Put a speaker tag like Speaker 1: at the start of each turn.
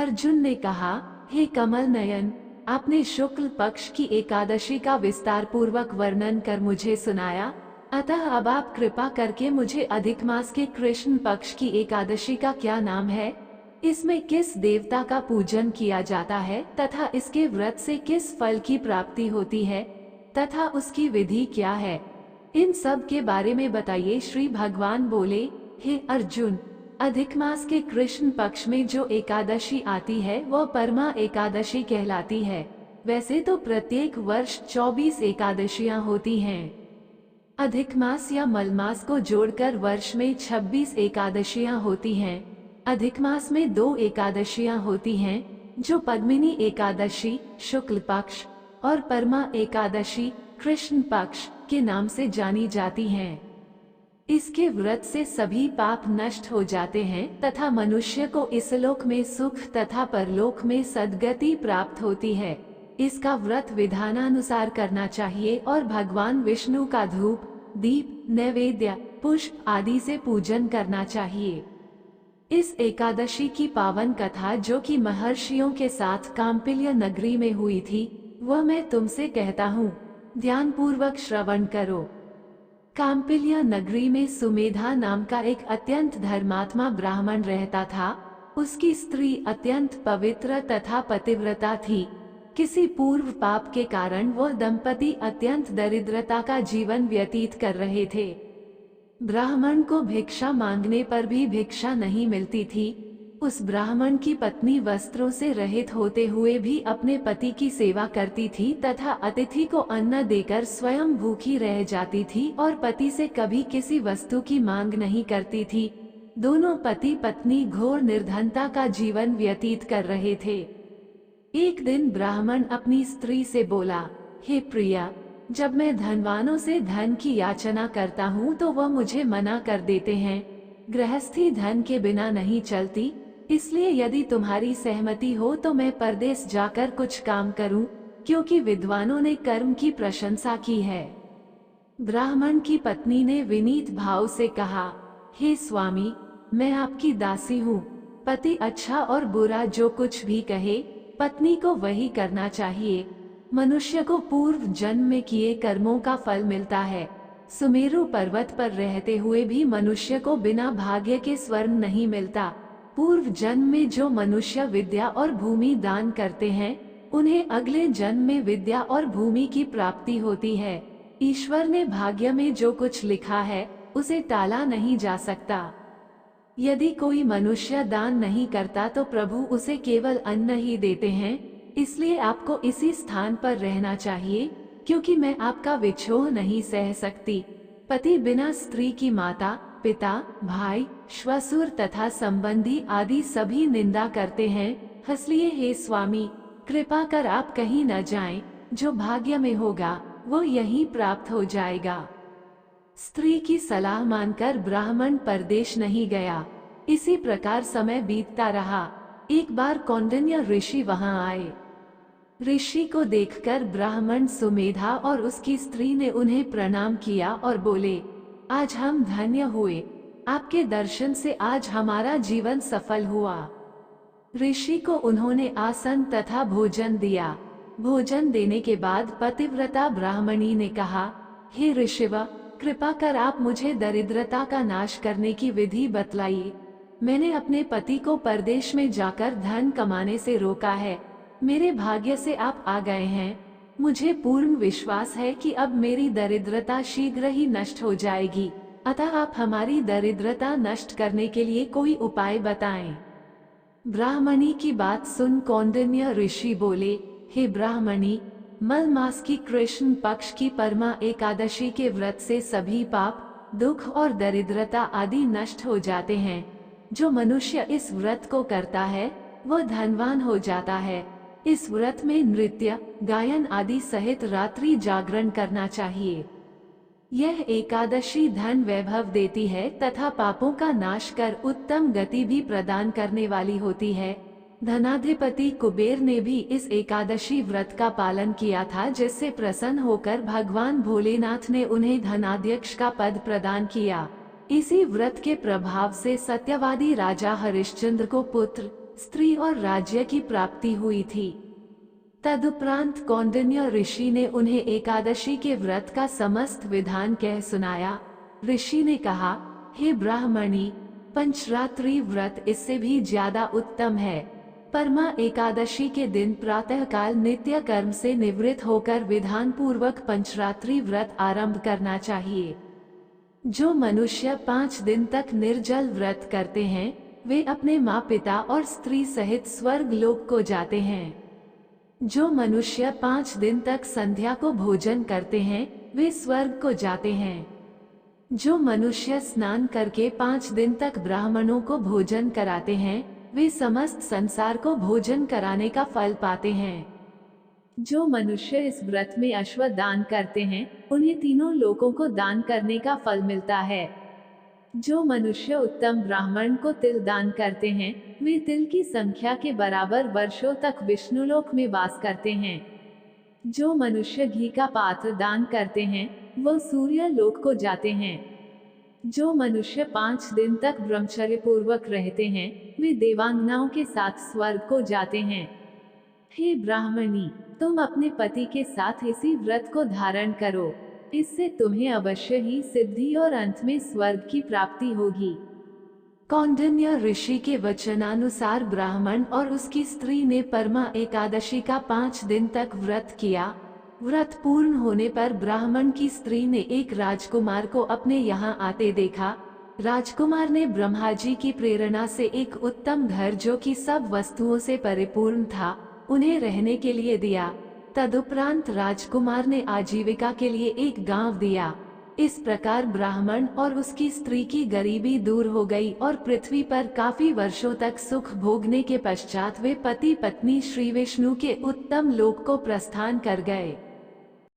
Speaker 1: अर्जुन ने कहा, हे कमल नयन, आपने शुक्ल पक्ष की एकादशी का विस्तार पूर्वक वर्णन कर मुझे सुनाया, अतः अब आप कृपा करके मुझे अधिक मास के कृष्ण पक्ष की एकादशी का क्या नाम है, इसमें किस देवता का पूजन किया जाता है तथा इसके व्रत से किस फल की प्राप्ति होती है तथा उसकी विधि क्या है, इन सब के बारे में बताइए। श्री भगवान बोले, हे अर्जुन, अधिक मास के कृष्ण पक्ष में जो एकादशी आती है वह परमा एकादशी कहलाती है। वैसे तो प्रत्येक वर्ष 24 एकादशियां होती हैं। अधिक मास या मलमास को जोड़कर वर्ष में 26 एकादशियां होती हैं। अधिक मास में 2 एकादशियां होती हैं, जो पद्मिनी एकादशी शुक्ल पक्ष और परमा एकादशी कृष्ण पक्ष के नाम से जानी जाती हैं। इसके व्रत से सभी पाप नष्ट हो जाते हैं तथा मनुष्य को इसलोक में सुख तथा परलोक में सद्गति प्राप्त होती है। इसका व्रत विधानानुसार करना चाहिए और भगवान विष्णु का धूप, दीप, नैवेद्य, पुष्प आदि से पूजन करना चाहिए। इस एकादशी की पावन कथा जो कि महर्षियों के साथ काम्पिल्य नगरी में हुई थी, वह मैं तुमसे कहता हूँ, ध्यान पूर्वक श्रवण करो। काम्पिल्य नगरी में सुमेधा नाम का एक अत्यंत धर्मात्मा ब्राह्मण रहता था। उसकी स्त्री अत्यंत पवित्र तथा पतिव्रता थी। किसी पूर्व पाप के कारण वह दंपति अत्यंत दरिद्रता का जीवन व्यतीत कर रहे थे। ब्राह्मण को भिक्षा मांगने पर भी भिक्षा नहीं मिलती थी। उस ब्राह्मण की पत्नी वस्त्रों से रहित होते हुए भी अपने पति की सेवा करती थी तथा अतिथि को अन्न देकर स्वयं भूखी रह जाती थी और पति से कभी किसी वस्तु की मांग नहीं करती थी। दोनों पति पत्नी घोर निर्धनता का जीवन व्यतीत कर रहे थे। एक दिन ब्राह्मण अपनी स्त्री से बोला, हे प्रिया, जब मैं धनवानों से धन की याचना करता हूँ तो वह मुझे मना कर देते हैं। गृहस्थी धन के बिना नहीं चलती, इसलिए यदि तुम्हारी सहमति हो तो मैं परदेश जाकर कुछ काम करूं, क्योंकि विद्वानों ने कर्म की प्रशंसा की है। ब्राह्मण की पत्नी ने विनीत भाव से कहा, हे स्वामी, मैं आपकी दासी हूँ। पति अच्छा और बुरा जो कुछ भी कहे, पत्नी को वही करना चाहिए। मनुष्य को पूर्व जन्म में किए कर्मों का फल मिलता है। सुमेरु पर्वत पर रहते हुए भी मनुष्य को बिना भाग्य के स्वर्ण नहीं मिलता। पूर्व जन्म में जो मनुष्य विद्या और भूमि दान करते हैं, उन्हें अगले जन्म में विद्या और भूमि की प्राप्ति होती है। ईश्वर ने भाग्य में जो कुछ लिखा है, उसे टाला नहीं जा सकता। यदि कोई मनुष्य दान नहीं करता तो प्रभु उसे केवल अन्न ही देते हैं। इसलिए आपको इसी स्थान पर रहना चाहिए, क्योंकि मैं आपका विछोह नहीं सह सकती। पति बिना स्त्री की माता, पिता, भाई, श्वशुर तथा संबंधी आदि सभी निंदा करते हैं। इसलिए हे स्वामी, कृपा कर आप कहीं न जाएं। जो भाग्य में होगा वो यहीं प्राप्त हो जाएगा। स्त्री की सलाह मानकर ब्राह्मण परदेश नहीं गया। इसी प्रकार समय बीतता रहा। एक बार कौंडिन्य ऋषि वहां आए। ऋषि को देखकर ब्राह्मण सुमेधा और उसकी स्त्री ने उन्हें प्रणाम किया और बोले, आज हम धन्य हुए। आपके दर्शन से आज हमारा जीवन सफल हुआ। ऋषि को उन्होंने आसन तथा भोजन दिया। भोजन देने के बाद पतिव्रता ब्राह्मणी ने कहा, हे ऋषिव, कृपा कर आप मुझे दरिद्रता का नाश करने की विधि बतलाइए। मैंने अपने पति को परदेश में जाकर धन कमाने से रोका है। मेरे भाग्य से आप आ गए हैं। मुझे पूर्ण विश्वास है कि अब मेरी दरिद्रता शीघ्र ही नष्ट हो जाएगी, अतः आप हमारी दरिद्रता नष्ट करने के लिए कोई उपाय बताएं। ब्राह्मणी की बात सुन कौंडिन्य ऋषि बोले, हे ब्राह्मणी, मल मास की कृष्ण पक्ष की परमा एकादशी के व्रत से सभी पाप, दुख और दरिद्रता आदि नष्ट हो जाते हैं। जो मनुष्य इस व्रत को करता है वह धनवान हो जाता है। इस व्रत में नृत्य, गायन आदि सहित रात्रि जागरण करना चाहिए। यह एकादशी धन वैभव देती है तथा पापों का नाश कर उत्तम गति भी प्रदान करने वाली होती है। धनाधिपति कुबेर ने भी इस एकादशी व्रत का पालन किया था, जिससे प्रसन्न होकर भगवान भोलेनाथ ने उन्हें धनाध्यक्ष का पद प्रदान किया। इसी व्रत के प्रभाव से सत्यवादी राजा हरिश्चंद्र को पुत्र, स्त्री और राज्य की प्राप्ति हुई थी। तदुपरांत कौंडिन्य ऋषि ने उन्हें एकादशी के व्रत का समस्त विधान कह सुनाया। ऋषि ने कहा, हे ब्राह्मणी, पंचरात्रि व्रत इससे भी ज्यादा उत्तम है। परमा एकादशी के दिन प्रातःकाल नित्य कर्म से निवृत्त होकर विधान पूर्वक पंचरात्रि व्रत आरंभ करना चाहिए। जो मनुष्य 5 दिन तक निर्जल व्रत करते हैं, वे अपने माँ पिता और स्त्री सहित स्वर्ग लोक को जाते हैं। जो मनुष्य 5 दिन तक संध्या को भोजन करते हैं, वे स्वर्ग को जाते हैं। जो मनुष्य स्नान करके 5 दिन तक ब्राह्मणों को भोजन कराते हैं, वे समस्त संसार को भोजन कराने का फल पाते हैं। जो मनुष्य इस व्रत में अश्वत्थ दान करते हैं, उन्हें तीनों लोकों को दान करने का फल मिलता है। जो मनुष्य उत्तम ब्राह्मण को तिल दान करते हैं, वे तिल की संख्या के बराबर वर्षों तक विष्णुलोक में वास करते हैं। जो मनुष्य घी का पात्र दान करते हैं, वो सूर्य लोक को जाते हैं। जो मनुष्य 5 दिन तक ब्रह्मचर्य पूर्वक रहते हैं, वे देवांगनाओं के साथ स्वर्ग को जाते हैं। हे ब्राह्मणी, तुम अपने पति के साथ इसी व्रत को धारण करो। इससे तुम्हें अवश्य ही सिद्धि और अंत में स्वर्ग की प्राप्ति होगी। कौंडिन्य ऋषि के वचनानुसार ब्राह्मण और उसकी स्त्री ने परमा एकादशी का 5 दिन तक व्रत किया। व्रत पूर्ण होने पर ब्राह्मण की स्त्री ने एक राजकुमार को अपने यहाँ आते देखा। राजकुमार ने ब्रह्मा जी की प्रेरणा से एक उत्तम घर जो कि सब वस्तुओं से परिपूर्ण था, उन्हें रहने के लिए दिया। तदुपरांत राजकुमार ने आजीविका के लिए एक गांव दिया। इस प्रकार ब्राह्मण और उसकी स्त्री की गरीबी दूर हो गई और पृथ्वी पर काफी वर्षों तक सुख भोगने के पश्चात वे पति पत्नी श्री विष्णु के उत्तम लोक को प्रस्थान कर गए।